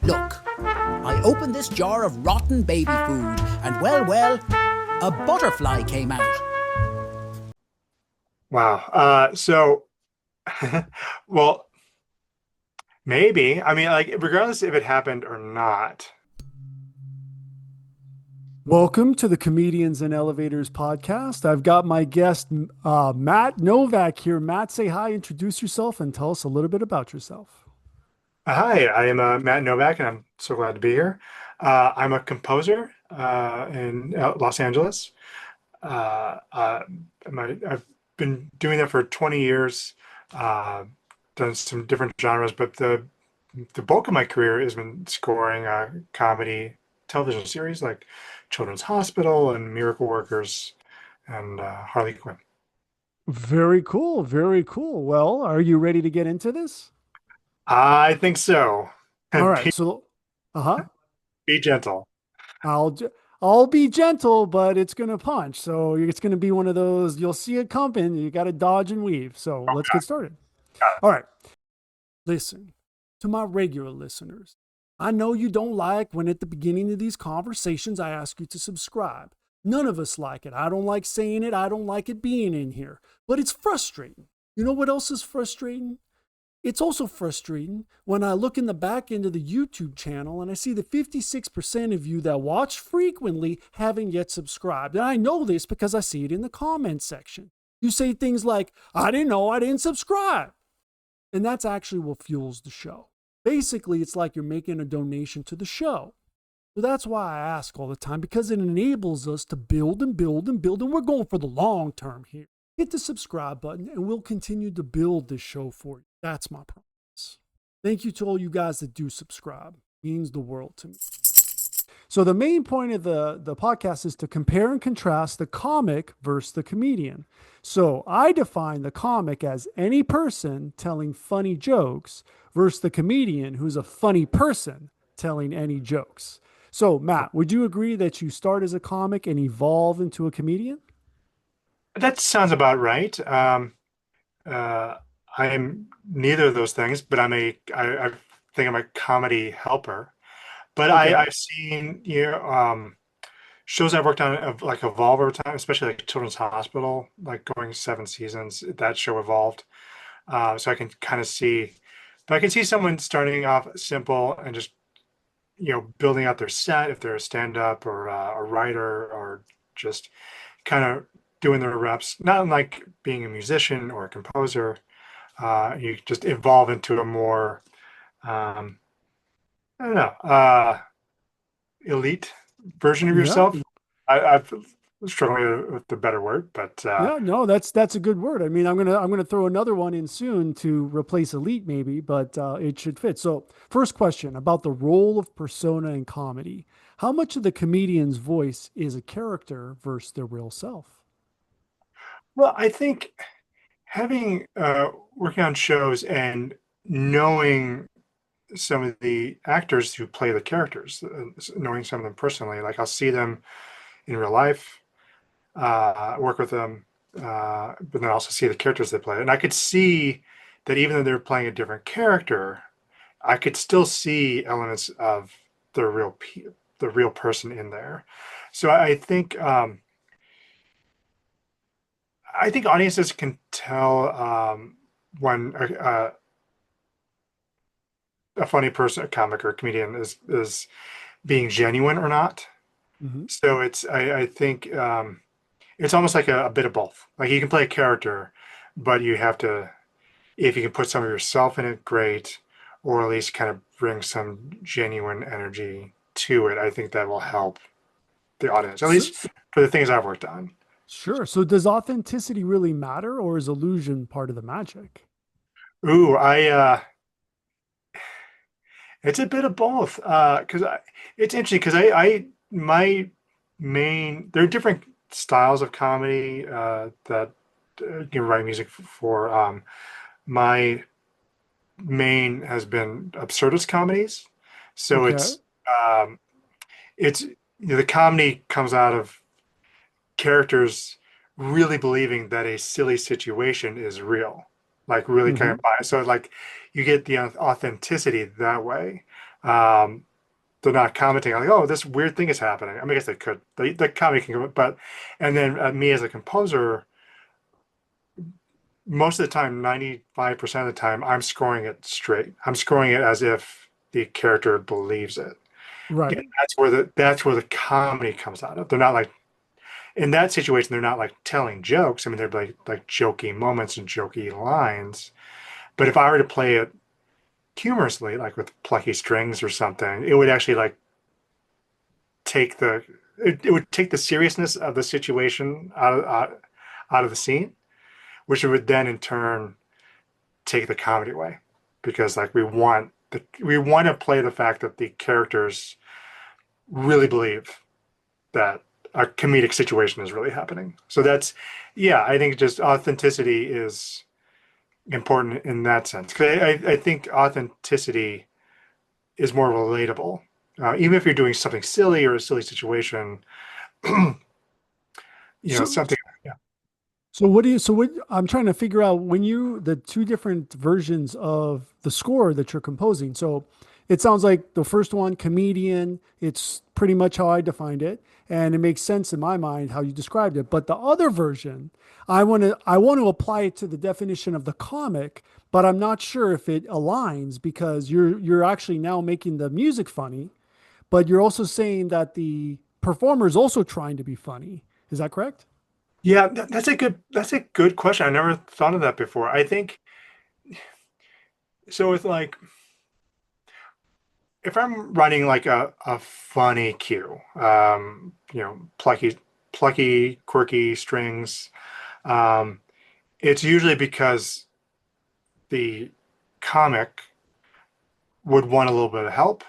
Look, I opened this jar of rotten baby food, and well, a butterfly came out. Wow. Well, maybe. I mean, like, regardless if it happened or not. Welcome to the Comedians and Elevators podcast. I've got my guest, Matt Novack here. Matt, say hi, introduce yourself, and tell us a little bit about yourself. Hi, I am Matt Novack, and I'm so glad to be here. I'm a composer in Los Angeles. Uh, uh, I've been doing that for 20 years, uh, done some different genres, but the bulk of my career has been scoring comedy television series like Children's Hospital and Miracle Workers and Harley Quinn. Very cool. Very cool. Well, are you ready to get into this? I think so. All And right. So, uh-huh. be gentle. I'll j- I'll be gentle, but it's gonna punch. So it's gonna be one of those. You'll see it coming. You got to dodge and weave. So Oh, let's get started. God. All right. Listen, to my regular listeners, I know you don't like when at the beginning of these conversations I ask you to subscribe. None of us like it. I don't like saying it. I don't like it being in here. But it's frustrating. You know what else is frustrating? It's also frustrating when I look in the back end of the YouTube channel and I see that 56% of you that watch frequently haven't yet subscribed. And I know this because I see it in the comments section. You say things like, I didn't know I didn't subscribe. And that's actually what fuels the show. Basically, it's like you're making a donation to the show. So that's why I ask all the time, because it enables us to build and build and build. And we're going for the long term here. Hit the subscribe button and we'll continue to build this show for you. That's my promise. Thank you to all you guys that do subscribe. It means the world to me. So the main point of the podcast is to compare and contrast the comic versus the comedian. So I define the comic as any person telling funny jokes versus the comedian who's a funny person telling any jokes. So Matt, would you agree that you start as a comic and evolve into a comedian? That sounds about right. Uh, I am neither of those things, but I think I'm a comedy helper. But Okay. I've seen shows I've worked on like evolve over time, especially like Children's Hospital, like going 7 seasons. That show evolved, so I can kind of see. But I can see someone starting off simple and just building out their set if they're a stand-up or a writer or just kind of doing their reps. Not unlike being a musician or a composer. You just evolve into a more um, I don't know. Elite version of Yeah. yourself. I've struggling with the better word, but Yeah, no, that's a good word. I mean, I'm gonna throw another one in soon to replace elite, maybe, but it should fit. So, first question about the role of persona in comedy. How much of the comedian's voice is a character versus their real self? well, I think having working on shows and knowing some of the actors who play the characters, knowing some of them personally, like I'll see them in real life, work with them, but then also see the characters they play, and I could see that even though they're playing a different character, I could still see elements of the the real person in there. So I think audiences can tell when a funny person, a comic or a comedian is being genuine or not. Hmm. So I think it's almost like a bit of both. Like you can play a character, but you have to if you can put some of yourself in it, great, or at least kind of bring some genuine energy to it. I think that will help the audience, at So, least for the things I've worked on. sure. So, does authenticity really matter, or is illusion part of the magic? Ooh, it's a bit of both. Because it's interesting because my main, there are different styles of comedy that you can write music for. My main has been absurdist comedies. So Okay. um, the comedy comes out of characters really believing that a silly situation is real, like really kind Hmm. of buy it. So like you get the authenticity that way. Um, they're not commenting like, "Oh, this weird thing is happening." I mean, I guess they could. The comedy can, but and then me as a composer, most of the time, 95% of the time, I'm scoring it straight. I'm scoring it as if the character believes it. And Right. that's where the comedy comes out of. They're not like in that situation, they're not like telling jokes. I mean, they're like jokey moments and jokey lines. But if I were to play it humorously, like with plucky strings or something, it would actually like take it would take the seriousness of the situation out of the scene, which would then in turn take the comedy away, because like we want to play the fact that the characters really believe that a comedic situation is really happening. So that's, yeah, I think just authenticity is important in that sense. Because I think authenticity is more relatable. Even if you're doing something silly or a silly situation, So, something, yeah. so what I'm trying to figure out when the two different versions of the score that you're composing. So it sounds like the first one, comedian, it's pretty much how I defined it. And it makes sense in my mind how you described it. But the other version, I want to apply it to the definition of the comic, but I'm not sure if it aligns because you're actually now making the music funny, but you're also saying that the performer is also trying to be funny. Is that correct? Yeah, that's a good question. I never thought of that before. I think so with like if I'm running like a funny cue, plucky, quirky strings, um, it's usually because the comic would want a little bit of help.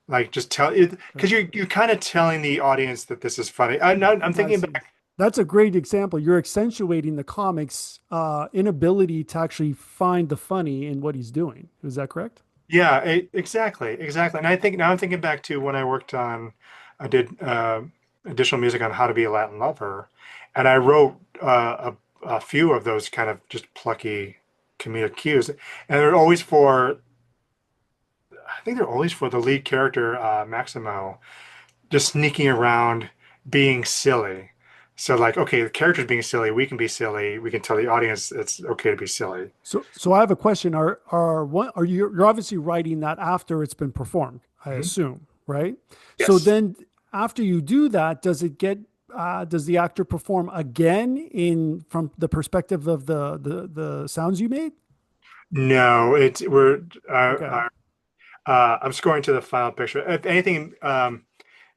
Like just tell it because you're kind of telling the audience that this is funny. I'm I thinking see. back. That's a great example. You're accentuating the comic's inability to actually find the funny in what he's doing. Is that correct? Yeah, exactly. And I think now I'm thinking back to when I did additional music on How to Be a Latin Lover, and I wrote a few of those kind of just plucky comedic cues, and they're always for, I think they're always for the lead character, Maximo, just sneaking around, being silly. So like, okay, the character's being silly, we can be silly, we can tell the audience it's okay to be silly. So I have a question. Are you're obviously writing that after it's been performed, I Mhm. assume, right? So Yes. then after you do that, does the actor perform again in from the perspective of the sounds you made? No, it's we're Okay. I'm scoring to the final picture. If anything,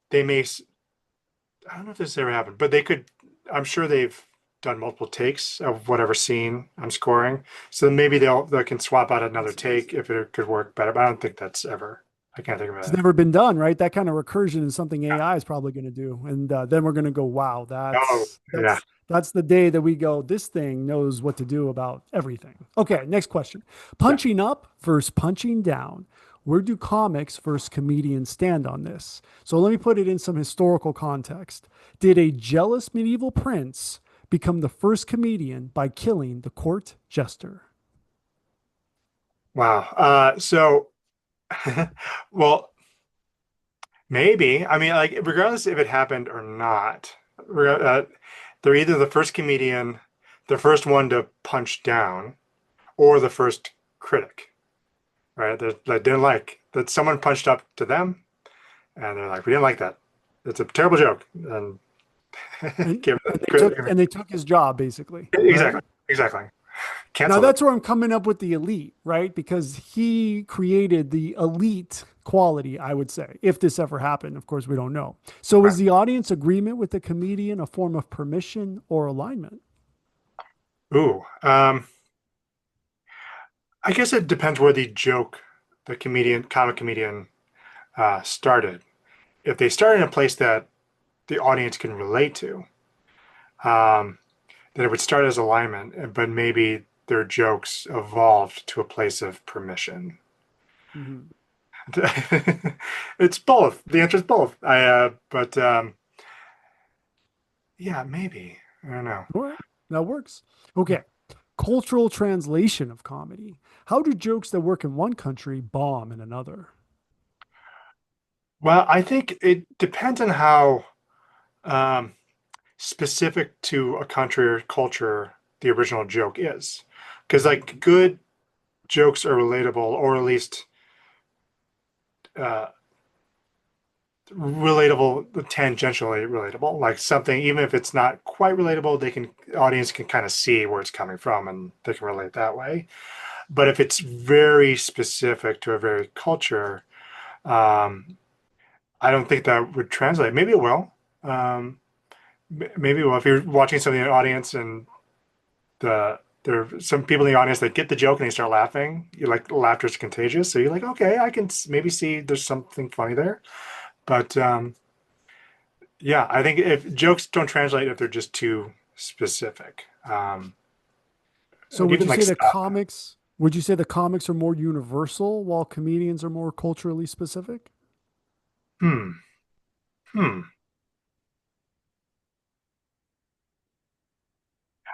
they may. I don't know if this has ever happened, but they could. I'm sure they've done multiple takes of whatever scene I'm scoring, so maybe they can swap out another take if it could work better. But I don't think that's ever. I can't think of It's it. never been done, right? That kind of recursion is something AI is probably going to do, and then we're going to go, "Wow, Oh, yeah, that's the day that we go. This thing knows what to do about everything." Okay, next question: yeah. punching up versus punching down. Where do comics versus comedians stand on this? So let me put it in some historical context. Did a jealous medieval prince become the first comedian by killing the court jester? Wow. Well, maybe. I mean, like, regardless if it happened or not, they're either the first comedian, the first one to punch down, or the first critic, right? That didn't like that someone punched up to them, and they're like, "We didn't like that. It's a terrible joke." And And, give and it they took credit. and they took his job basically, right? Exactly. Now Cancel them. that's where I'm coming up with the elite, right? Because he created the elite quality, I would say, if this ever happened. Of course, we don't know. So Right. is the audience agreement with the comedian a form of permission or alignment? Ooh. I guess it depends where comic comedian, started. If they started in a place that the audience can relate to, um, then it would start as alignment, but maybe their jokes evolved to a place of permission. Mhm. It's both. The answer is both. But yeah, maybe. I don't know. All right, that works. Okay. Cultural translation of comedy. How do jokes that work in one country bomb in another? Well, I think it depends on how um, specific to a country or culture the original joke is. Because like good jokes are relatable, or at least uh, relatable, tangentially relatable. Like something, even if it's not quite relatable, audience can kind of see where it's coming from and they can relate that way. But if it's very specific to a very culture, um, I don't think that would translate. Maybe it will. Um, Maybe well, if you're watching something in the audience and there are some people in the audience that get the joke and they start laughing, you like laughter is contagious. So you're like, okay, I can maybe see there's something funny there. But yeah, I think if jokes don't translate if they're just too specific. So And would even you like say the stuff. comics? Would you say the comics are more universal while comedians are more culturally specific? Hmm. Hmm.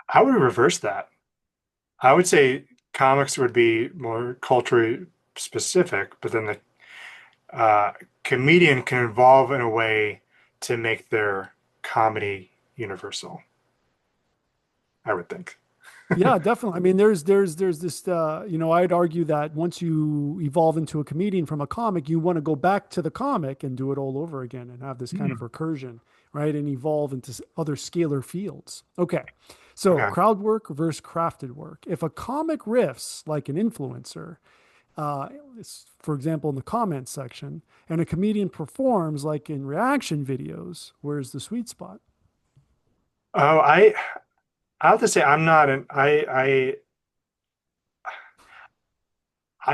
How would we reverse that? I would say comics would be more culturally specific, but then the uh, comedian can evolve in a way to make their comedy universal, I would think. Yeah, definitely. I mean, there's this I'd argue that once you evolve into a comedian from a comic, you want to go back to the comic and do it all over again and have this kind of Hmm. recursion, right? And evolve into other scalar fields. Okay. So Okay. crowd work versus crafted work. If a comic riffs like an influencer, uh, for example, in the comments section, and a comedian performs like in reaction videos, where's the sweet spot? Oh, I have to say I'm not an I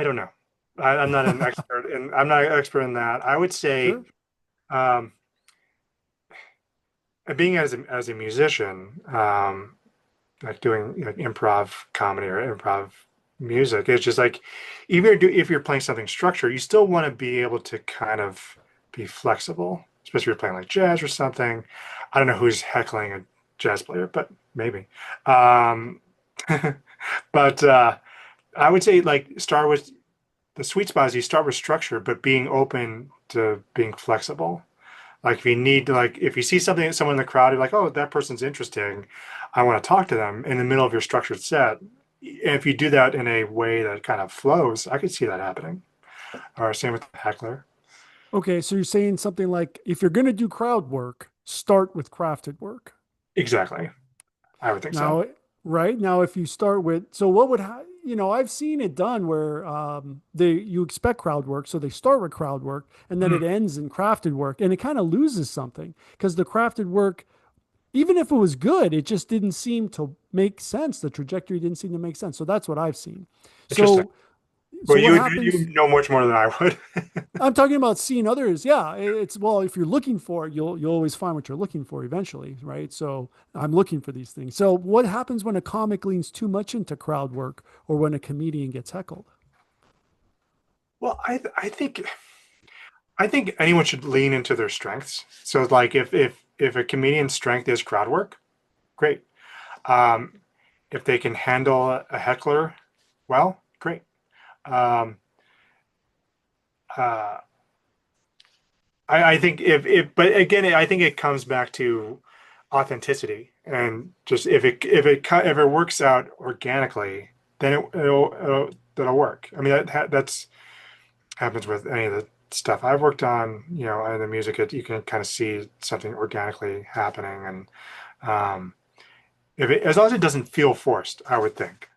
don't know. I'm not an expert in I'm not an expert in that. I would say Sure. um, being as a musician, like doing like improv comedy or improv music, it's just like if you're playing something structured, you still want to be able to kind of be flexible, especially if you're playing like jazz or something. I don't know who's heckling a jazz player, but maybe. Um, but I would say like start with the sweet spot is you start with structure, but being open to being flexible. Like if you need to, like if you see something, someone in the crowd, you're like, oh, that person's interesting. I want to talk to them in the middle of your structured set. And if you do that in a way that kind of flows, I could see that happening. Or same with the heckler. Okay, so you're saying something like if you're going to do crowd work, start with crafted work. Exactly. I would think so. Now, right now, if you start with, so what would, I've seen it done where you expect crowd work, so they start with crowd work, and then Hmm. it ends in crafted work, and it kind of loses something because the crafted work, even if it was good, it just didn't seem to make sense. The trajectory didn't seem to make sense. So that's what I've seen. Interesting. So, Well, so what happens? you know much more than I would. I'm talking about seeing others. Yeah, it's well, if you're looking for it, you'll always find what you're looking for eventually, right? So I'm looking for these things. So what happens when a comic leans too much into crowd work or when a comedian gets heckled? Well, I think anyone should lean into their strengths. So like if a comedian's strength is crowd work, great. Um, if they can handle a heckler, well, great. Um, uh, I think but again, I think it comes back to authenticity and just if it works out organically, then that'll work. I mean, that's happens with any of the stuff I've worked on, you know, and the music, you can kind of see something organically happening. And as long as it doesn't feel forced, I would think.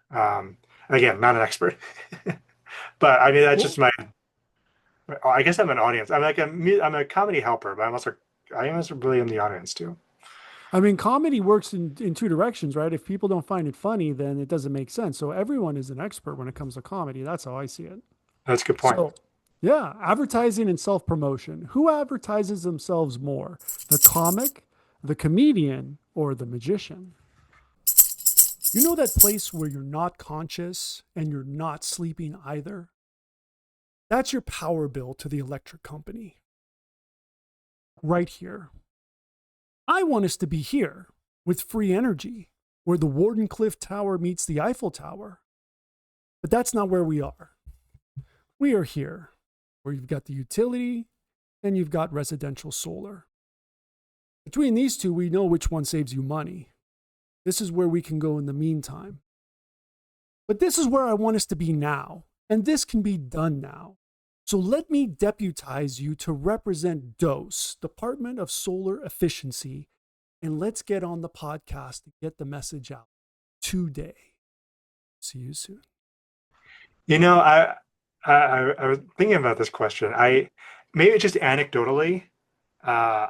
Again, not an expert, but I mean, that's just Well, I guess I'm an audience. I'm a comedy helper, but I also really am the audience too. I mean, comedy works in two directions, right? If people don't find it funny, then it doesn't make sense. So everyone is an expert when it comes to comedy. That's how I see it. That's a good point. So, yeah, advertising and self promotion. Who advertises themselves more? The comic, the comedian, or the magician? You know that place where you're not conscious and you're not sleeping either? That's your power bill to the electric company. Right here. I want us to be here with free energy, where the Wardenclyffe Tower meets the Eiffel Tower. But that's not where we are. We are here, where you've got the utility, then you've got residential solar. Between these two, we know which one saves you money. This is where we can go in the meantime. But this is where I want us to be now, and this can be done now. So let me deputize you to represent DOSE, Department of Solar Efficiency, and let's get on the podcast and get the message out today. See you soon. You know, I was thinking about this question. Maybe just anecdotally, uh,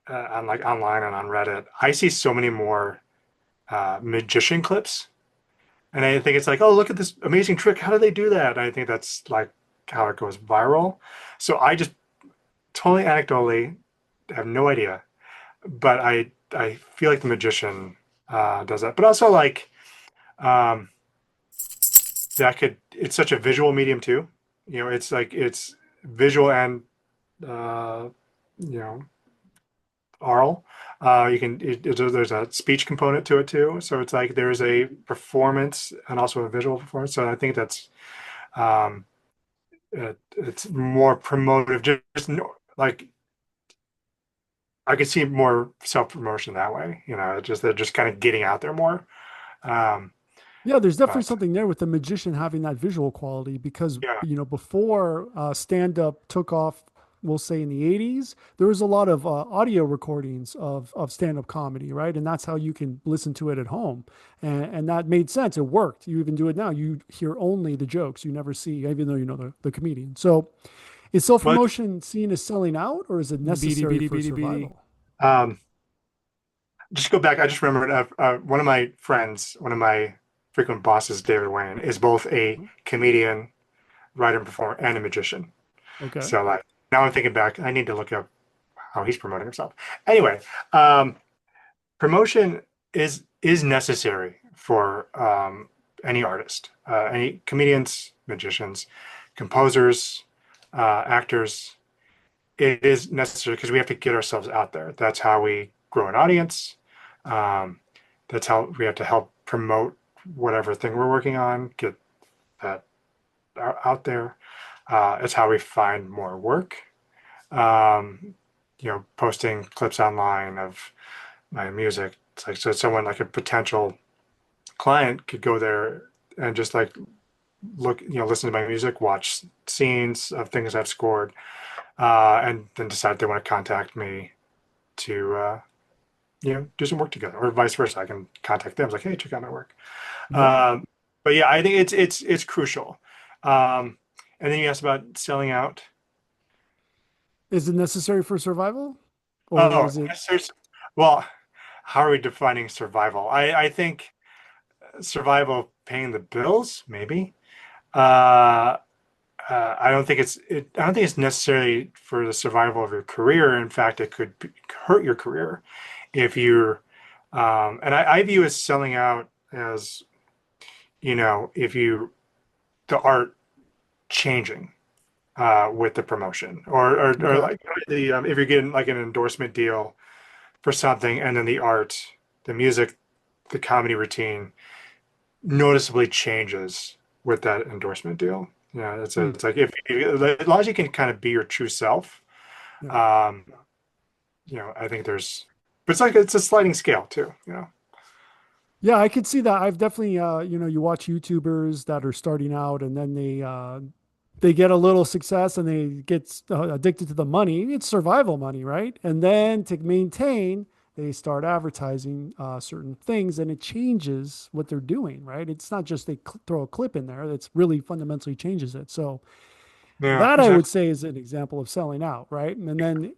on like online and on Reddit, I see so many more magician clips, and I think it's like, oh, look at this amazing trick. How do they do that? And I think that's like how it goes viral. So I just totally anecdotally have no idea, but I feel like the magician does that. But also like um, it's such a visual medium too. You know, it's like it's visual and uh, you know oral. There's a speech component to it too. So it's like there's a performance and also a visual performance. So I think that's um, it's more promotive. Just like I could see more self promotion that way. You know, just they're just kind of getting out there more. Um, Yeah, there's definitely but something there with the magician having that visual quality because, yeah, before stand up took off, we'll say in the 80s, there was a lot of audio recordings of stand up comedy, right? And that's how you can listen to it at home. And that made sense. It worked. You even do it now. You hear only the jokes, you never see, even though you know the comedian. So is self but promotion seen as selling out or is it Beady, necessary beady, for beady, beady. survival? um, just go back. I just remembered one of my friends, one of my frequent bosses, David Wayne, is both a comedian, writer, and performer, and a magician. Okay. So like now I'm thinking back, I need to look up how he's promoting himself. Anyway, um, promotion is necessary for any artist, any comedians, magicians, composers, actors. It is necessary because we have to get ourselves out there. That's how we grow an audience. Um, that's how we have to help promote whatever thing we're working on, get that out there. It's how we find more work. Um, posting clips online of my music. It's like so someone like a potential client could go there and just like look, listen to my music, watch scenes of things I've scored, and then decide they want to contact me to do some work together, or vice versa. I can contact them. It's like, hey, check out my work. Yep. But yeah, I think it's crucial. Um, and then you asked about selling out. Is it necessary for survival or Oh, is it? well, how are we defining survival? I think survival paying the bills, maybe. Uh, I don't think I don't think it's necessarily for the survival of your career. In fact, it could hurt your career if you're. And I view as selling out as, if the art changing with the promotion, or Okay. like if you're getting like an endorsement deal for something, and then the art, the music, the comedy routine noticeably changes with that endorsement deal. Yeah, Hmm. it's like if as long as you can kind of be your true self, Yeah. um, I think but it's like it's a sliding scale too. Yeah, I could see that. I've definitely, you watch YouTubers that are starting out and then they get a little success and they get addicted to the money. It's survival money, right? And then to maintain, they start advertising certain things and it changes what they're doing, right? It's not just they throw a clip in there. That's really fundamentally changes it. So Yeah, that I would exactly. say is an example of selling out, right? And then,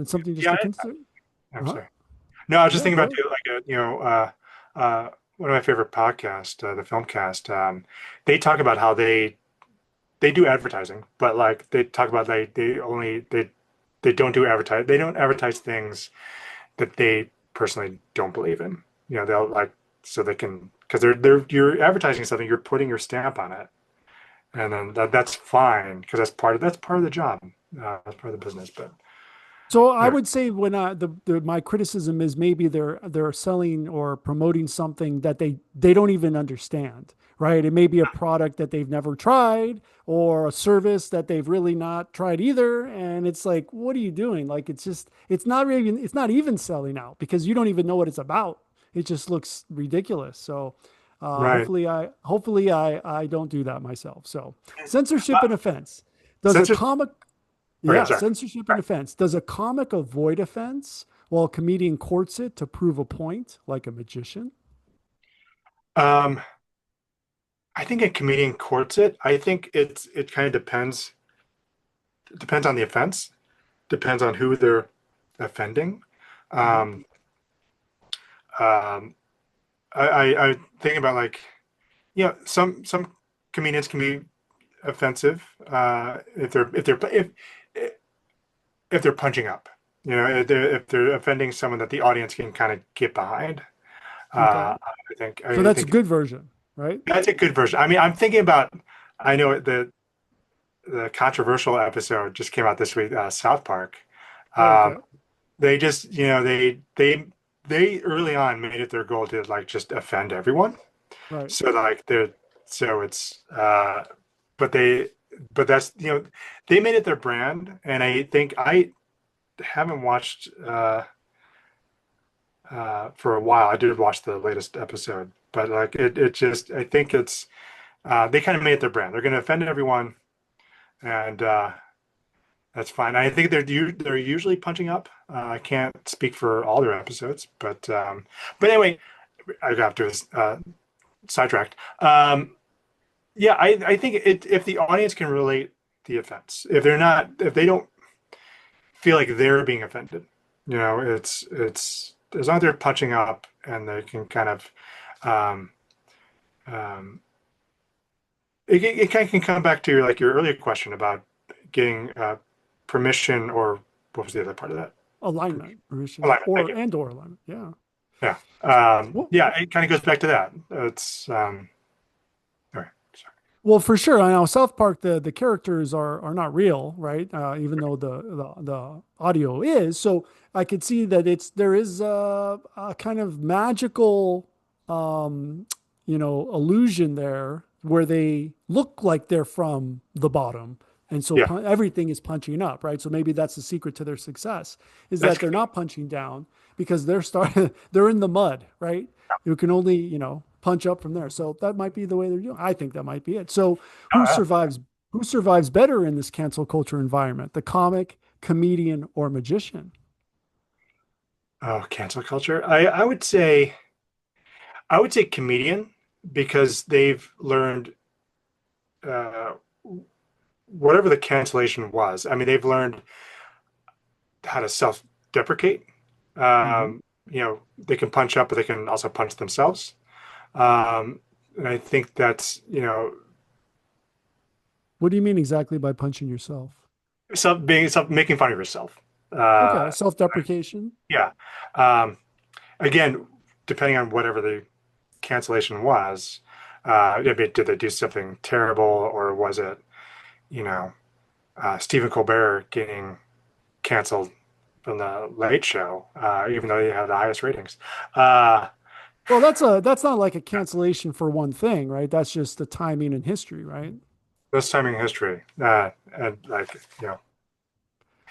it's something just Yeah, to consider. I'm Uh-huh. sorry. No, I was just Yeah, thinking go about ahead. too, like one of my favorite podcasts, the Filmcast. They talk about how they do advertising, but like they talk about they don't do advertise. They don't advertise things that they personally don't believe in. They'll like so they can because they're you're advertising something, you're putting your stamp on it, and then that's fine because that's part of the job. That's part of the business. But So I Anyway, would say when my criticism is maybe they're selling or promoting something that they don't even understand, right? It may be a product that they've never tried or a service that they've really not tried either, and it's like, what are you doing? Like it's not even selling out because you don't even know what it's about. It just looks ridiculous. So right. hopefully I don't do that myself. So censorship and Uh, offense. Does a censorship. comic Okay, Yeah, sorry. censorship and offense. Does a comic avoid offense while a comedian courts it to prove a point, like a magician? Um, I think a comedian courts it. I think it kind of depends. It depends on the offense. Depends on who they're offending. Hmm. Um, um, I think about like, some comedians can be offensive if they're punching up. If they're offending someone that the audience can kind of get behind. Okay. I think So I that's a think good version, right? that's a good version. I mean, I'm thinking about. I know the controversial episode just came out this week. South Park. Oh, Um, okay. they just they early on made it their goal to like just offend everyone. Right. So like they're so it's but they but that's they made it their brand, and I think I haven't watched for a while. I did watch the latest episode, but like it just I think it's they kind of made it their brand. They're going to offend everyone, and that's fine. I think they're usually punching up. I can't speak for all their episodes, but anyway, I got to sidetracked. Yeah, I think if the audience can relate the offense, if they don't feel like they're being offended, it's as long as they're punching up and they can kind of, um, um, it kind of can come back to like your earlier question about getting permission, or what was the other part of that? Alignment, permission, Alignment. Thank you. or alignment. Yeah. Yeah. Well, Yeah, it kind of goes back to that. It's all right. Sorry. well, for sure. I know South Park, the characters are not real, right? Even though the audio is. So I could see that there is a kind of magical, um, illusion there where they look like they're from the bottom, and so Yeah, everything is punching up, right? So maybe that's the secret to their success is that's that they're not punching down because they're in the mud, right? You can only, punch up from there. So that might be the way they're doing. I think that might be it. So oh, who yeah. survives who survives better in this cancel culture environment? The comic, comedian, or magician? Oh, cancel culture. I would say comedian, because they've learned uh, whatever the cancellation was. I mean, they've learned how to self-deprecate. Hmm. They can punch up, but they can also punch themselves. And I think that's What do you mean exactly by punching yourself? making fun of yourself. Okay, Uh, self-deprecation. yeah. Um, Again, depending on whatever the cancellation was, did they do something terrible, or was it, you know, Stephen Colbert getting canceled from the Late Show, even though he had the highest ratings? Uh, Well, that's not like a cancellation for one thing, right? That's just the timing in history, right? this time in history, and like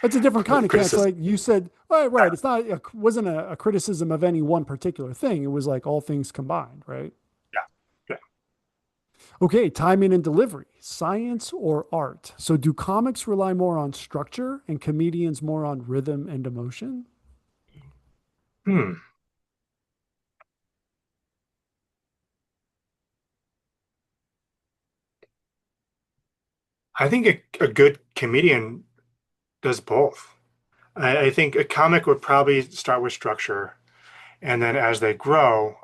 It's a different kind of cancel. criticism. Like you said, right, right. It's not wasn't a criticism of any one particular thing. It was like all things combined, right? Yeah, yeah. Okay, timing and delivery, science or art. So do comics rely more on structure and comedians more on rhythm and emotion? Hmm. I think a good comedian does both. I think a comic would probably start with structure, and then as they grow,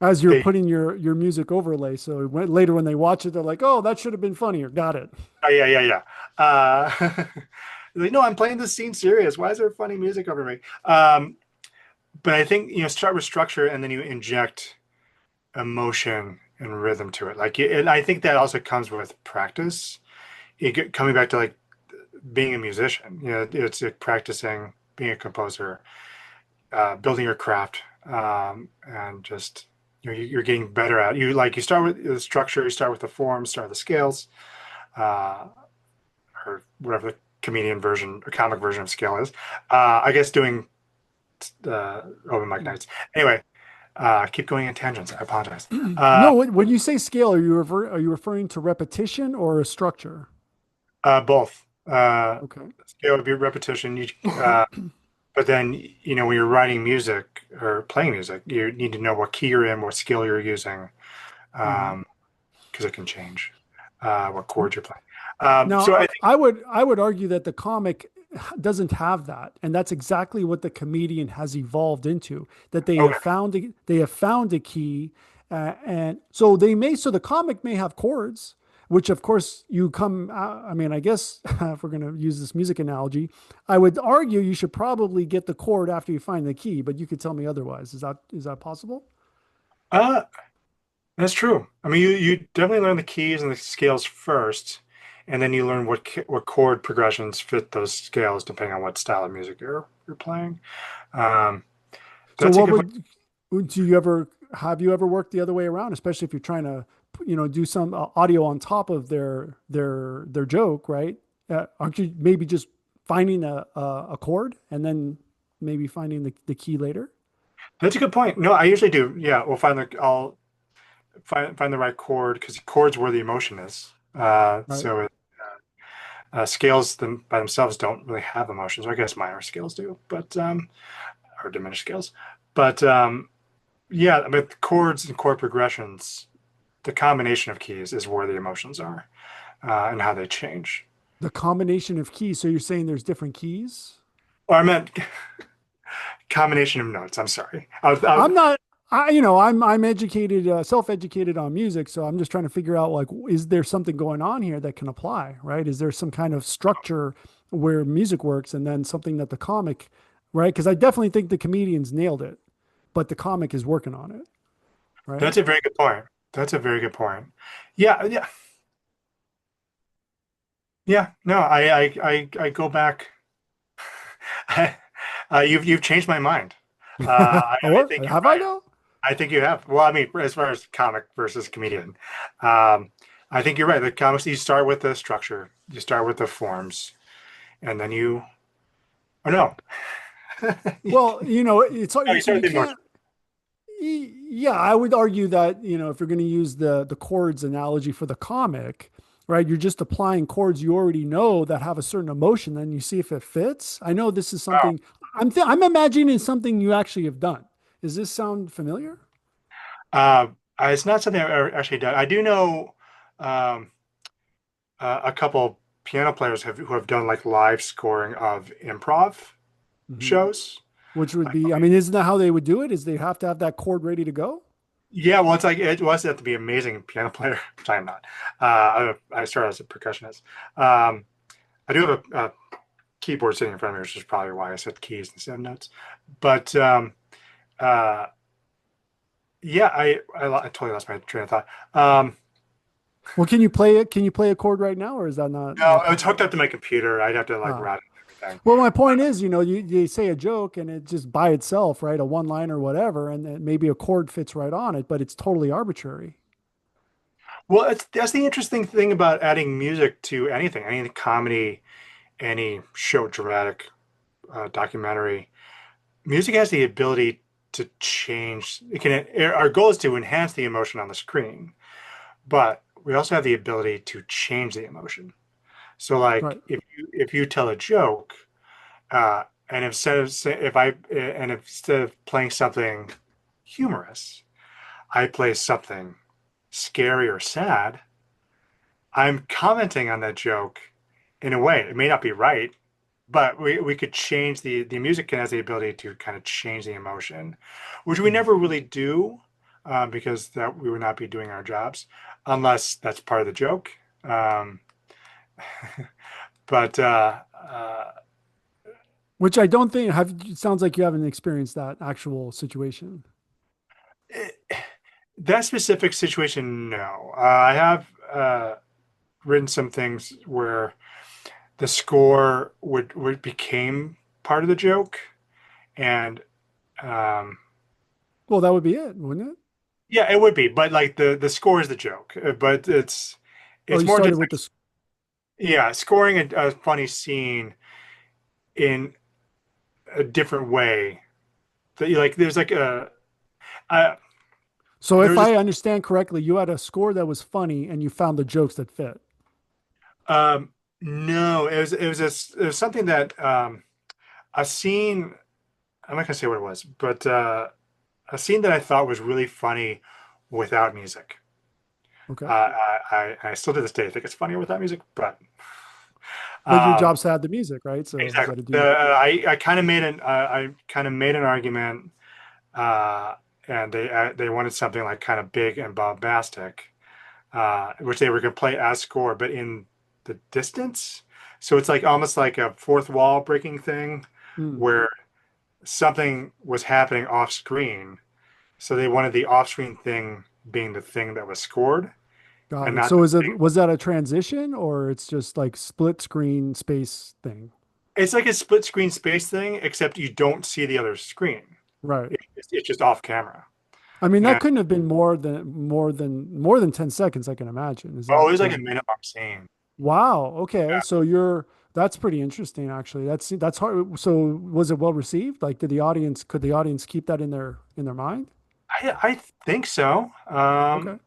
As you're they putting your music overlay, so later when they watch it, they're like, "Oh, that should have been funnier." Got it. oh, yeah, yeah, yeah. Like, no, I'm playing this scene serious. Why is there funny music over me? But I think start with structure, and then you inject emotion and rhythm to it. And I think that also comes with practice. Coming back to like being a musician. It's like practicing being a composer, building your craft, and just you're getting better at it. You start with the structure, you start with the form, start with the scales, uh, or whatever the comedian version or comic version of scale is. I guess doing open mic nights. Anyway, keep going in tangents. I apologize. No, when you say scale, are you referring to repetition or a structure? Both. Okay. Scale would be repetition. But then, when you're writing music or playing music, you need to know what key you're in, what scale you're using, Mhm. because it can change what chords you're playing. So I Now, think, I would argue that the comic doesn't have that, and that's exactly what the comedian has evolved into. That okay, they have found a key, and so the comic may have chords, which of course you come. I mean, I guess if we're going to use this music analogy, I would argue you should probably get the chord after you find the key, but you could tell me otherwise. Is that possible? uh, that's true. I mean, you definitely learn the keys and the scales first, and then you learn what chord progressions fit those scales depending on what style of music you're playing. Um, So that's a what good way. do you ever have you ever worked the other way around, especially if you're trying to, do some audio on top of their joke, right? Aren't you maybe just finding a chord and then maybe finding the key later? That's a good point. No, I usually do. Yeah, I'll find the right chord because chords where the emotion is. Right. Scales by themselves don't really have emotions. I guess minor scales do, but or diminished scales. But yeah, with chords and chord progressions, the combination of keys is where the emotions are and how they change. The combination of keys. So you're saying there's different keys? Or I meant combination of notes. I'm sorry. I'm not. I'm educated, self-educated on music, so I'm just trying to figure out like, is there something going on here that can apply, right? Is there some kind of structure where music works, and then something that the comic, right? Because I definitely think the comedians nailed it, but the comic is working on it, right? That's a very good point. That's a very good point. Yeah, yeah, yeah. No, I go back. You've changed my mind. I Or think you're have I right. though? I think you have. Well, I mean, as far as comic versus comedian, um, I think you're right. The comics, you start with the structure, you start with the forms, and then you, or no, Well, it's no, you start you with the emotion. can't. Yeah, I would argue that, if you're going to use the chords analogy for the comic, right? You're just applying chords you already know that have a certain emotion, then you see if it fits. I know this is Oh, something I'm imagining something you actually have done. Does this sound familiar? uh, it's not something I've ever actually done. I do know um, a couple piano players who have done like live scoring of improv Hmm. shows. Which would be, I mean, isn't that how they would do it? Is they have to have that chord ready to go? Yeah, well, it's like it was have to be amazing piano player, which I am not. I started as a percussionist. Um, I do have a keyboard sitting in front of me, which is probably why I said keys instead of notes. But uh, yeah, I totally lost my train of thought. Well, can you play it? Can you play a chord right now, or is that No, not it's hooked possible? up to my computer. I'd have to like Ah. route it and everything. Well, my point is, you say a joke and it just by itself, right? A one line or whatever, and then maybe a chord fits right on it, but it's totally arbitrary. Well, that's the interesting thing about adding music to anything, any comedy, any show, dramatic, documentary. Music has the ability to change. It can. Our goal is to enhance the emotion on the screen, but we also have the ability to change the emotion. So, like, Right. if you tell a joke, and instead of playing something humorous, I play something scary or sad, I'm commenting on that joke in a way. It may not be right, but we could change the music has the ability to kind of change the emotion, which we Mm. never really do because that we would not be doing our jobs unless that's part of the joke. Um, but Which I don't think have. It sounds like you haven't experienced that actual situation. it, that specific situation, no. I have written some things where the score would became part of the joke, and um, Well, that would be it, wouldn't it? yeah, it would be, but like the score is the joke, but Oh, it's you more started just with like, the. yeah, scoring a funny scene in a different way. That you like, there's like uh, So there if was this I understand correctly, you had a score that was funny and you found the jokes that fit. no, it was something that a scene. I'm not gonna say what it was, but a scene that I thought was really funny without music. Okay. I still to this day think it's funnier without music, but But your um, job's to have the music, right? So you got exactly. to do. I kind of made an I kind of made an argument, uh, and they wanted something like kind of big and bombastic, which they were going to play as score, but in the distance. So it's like almost like a fourth wall breaking thing, Mm, where something was happening off screen. So they wanted the off screen thing being the thing that was scored, got and it. not So the is it thing. was that a transition or it's just like split screen space thing? It's like a split screen space thing, except you don't see the other screen. Right. It's just off camera. I mean, that And couldn't have been more than 10 seconds, I can imagine. Is oh, that it was like was a minute long scene. wow. Okay. Yeah. So that's pretty interesting actually. That's hard. So was it well received? Like could the audience keep that in their mind? I think so. Okay.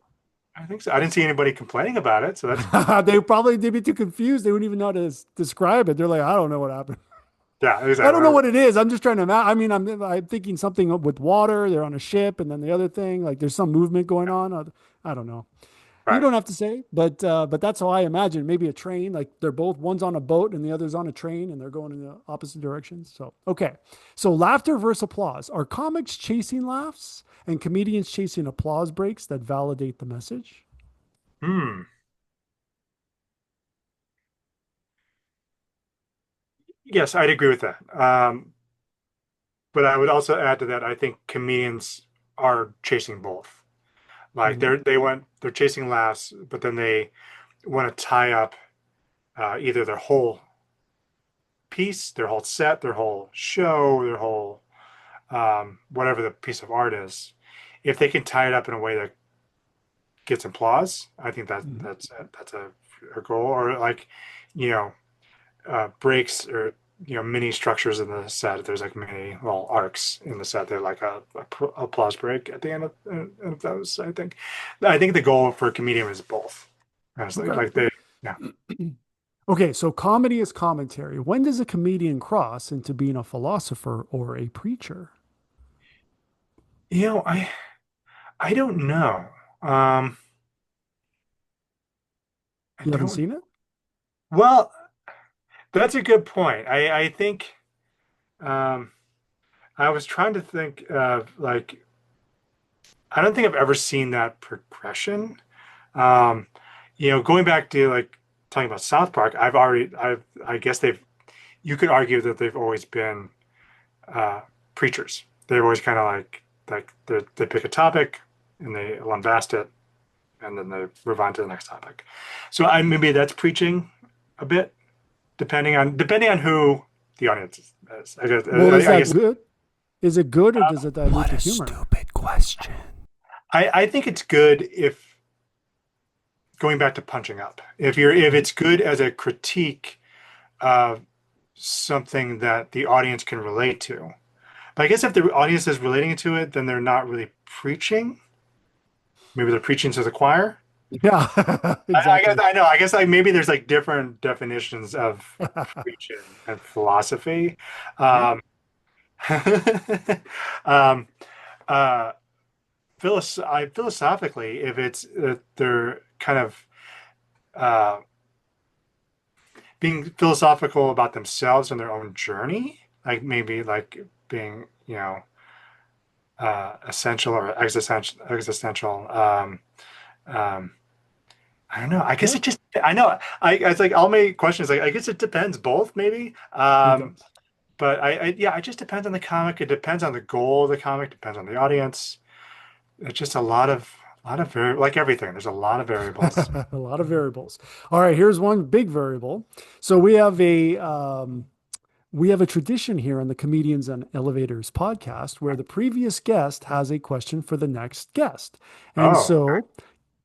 I think so. I didn't see anybody complaining about it, so that's They'd be too confused. They wouldn't even know how to describe it. They're like, I don't know what happened. yeah, I exactly. don't know what it is. I'm just trying to. I mean, I'm thinking something with water. They're on a ship, and then the other thing, like there's some movement going on. I don't know. You Right. don't have to say, but that's how I imagine. Maybe a train, like they're both one's on a boat and the other's on a train, and they're going in the opposite directions. So okay, so laughter versus applause. Are comics chasing laughs and comedians chasing applause breaks that validate the message? Hmm. Yes, I'd agree with that. But I would also add to that, I think comedians are chasing both. Like Mhm. they're chasing laughs, but then they want to tie up either their whole piece, their whole set, their whole show, their whole whatever the piece of art is. If they can tie it up in a way that gets applause, I think Mhm. that's a goal. Or like, you know, breaks or mini structures in the set. There's like many little arcs in the set. They're like a applause break at the end of those. I think the goal for a comedian is both. Honestly, Okay. like they, yeah. Okay, so comedy is commentary. When does a comedian cross into being a philosopher or a preacher? You know, I don't know. Um, I You haven't don't. seen it? Well, that's a good point. I think um, I was trying to think of like I don't think I've ever seen that progression. Um, going back to like talking about South Park, I guess you could argue that they've always been uh, preachers. They've always kind of like they pick a topic and they lambast it, and then they move on to the next topic. So maybe that's preaching a bit, depending on who the audience is. Well, is I that guess good? Is it good or does it dilute What the a humor? stupid question. I think it's good if going back to punching up. If Mhm. it's good as a critique of something that the audience can relate to. But I guess if the audience is relating to it, then they're not really preaching. Maybe they're preaching to the choir. Yeah, I guess exactly. I know. I guess like maybe there's like different definitions of preaching and philosophy. Yeah. Um, um, uh, philosophically, if it's they're kind of uh, being philosophical about themselves and their own journey, like maybe like being, essential or existential. Um, I don't know. I guess Yeah, it just, I know. It's like all my questions, like, I guess it depends both, maybe. it does. But yeah, it just depends on the comic. It depends on the goal of the comic, depends on the audience. It's just a lot of A lot of like everything. There's a lot of variables. A lot of variables. All right, here's one big variable. So we have a tradition here on the Comedians and Elevators podcast where the previous guest has a question for the next guest. And Oh, so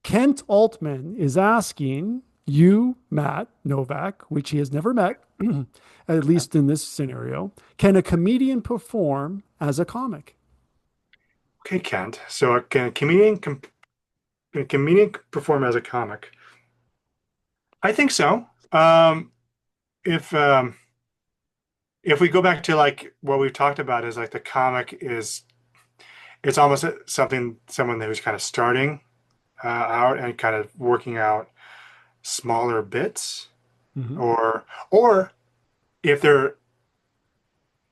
Kent Altman is asking you, Matt Novack, which he has never met, at least in this scenario, can a comedian perform as a comic? okay, Kent. So can a comedian perform as a comic? I think so. If if we go back to like what we've talked about is like the comic is it's almost someone who's kind of starting out and kind of working out smaller bits, Mhm. or if they're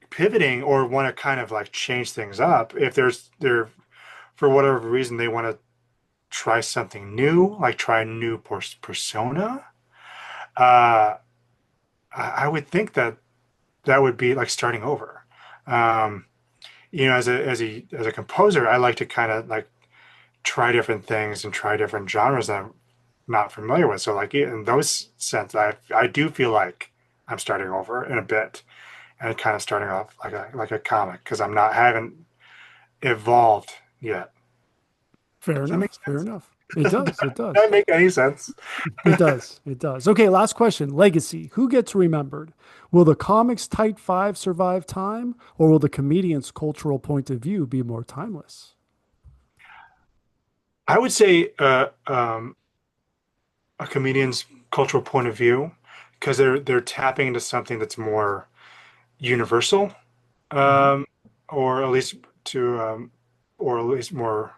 pivoting or want to kind of like change things up, if they're for whatever reason they want to try something new, like try a new persona, uh, I would think that that would be like starting over. Um, as a composer, I like to kind of like try different things and try different genres that I'm not familiar with. So like in those sense, I do feel like I'm starting over in a bit and kind of starting off like a comic because I haven't evolved yet. Fair Does that make enough. Fair sense? enough. It does. It Does does. that make any sense? It does. It does. Okay, last question. Legacy. Who gets remembered? Will the comics Tight Five survive time, or will the comedian's cultural point of view be more timeless? I would say a comedian's cultural point of view because they're tapping into something that's more universal, Mhm. um, or at least to or at least more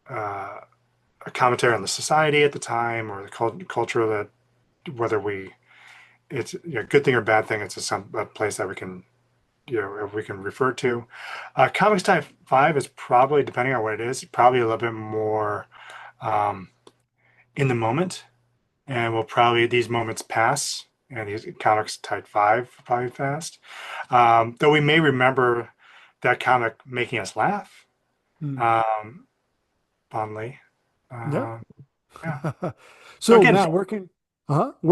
uh, a commentary on the society at the time or the culture that whether we it's good thing or bad thing. It's a place that we can if we can refer to. Comics Type 5 is probably, depending on what it is, probably a little bit more um, in the moment, and will probably these moments pass, and these Comics Type 5 probably fast. Though we may remember that comic making us laugh Mm. um, fondly. Yeah. Uh, yeah. So So, again, Matt, where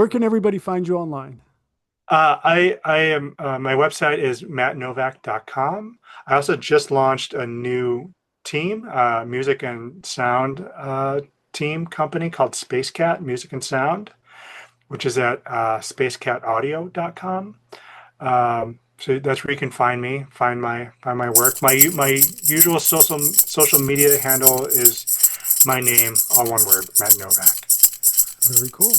can everybody find you online? I am my website is mattnovack.com. I also just launched a new team, music and sound team company called Space Cat Music and Sound, which is at spacecataudio.com. So that's where you can find me, find my work. My usual social media handle is my name, all one word, Matt Novak. Very cool.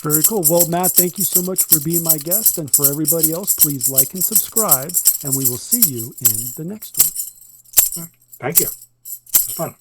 Very cool. Well, Matt, thank you so much for being my guest. And for everybody else, please like and subscribe, and we will see you in the next one. Thank you. It's fun.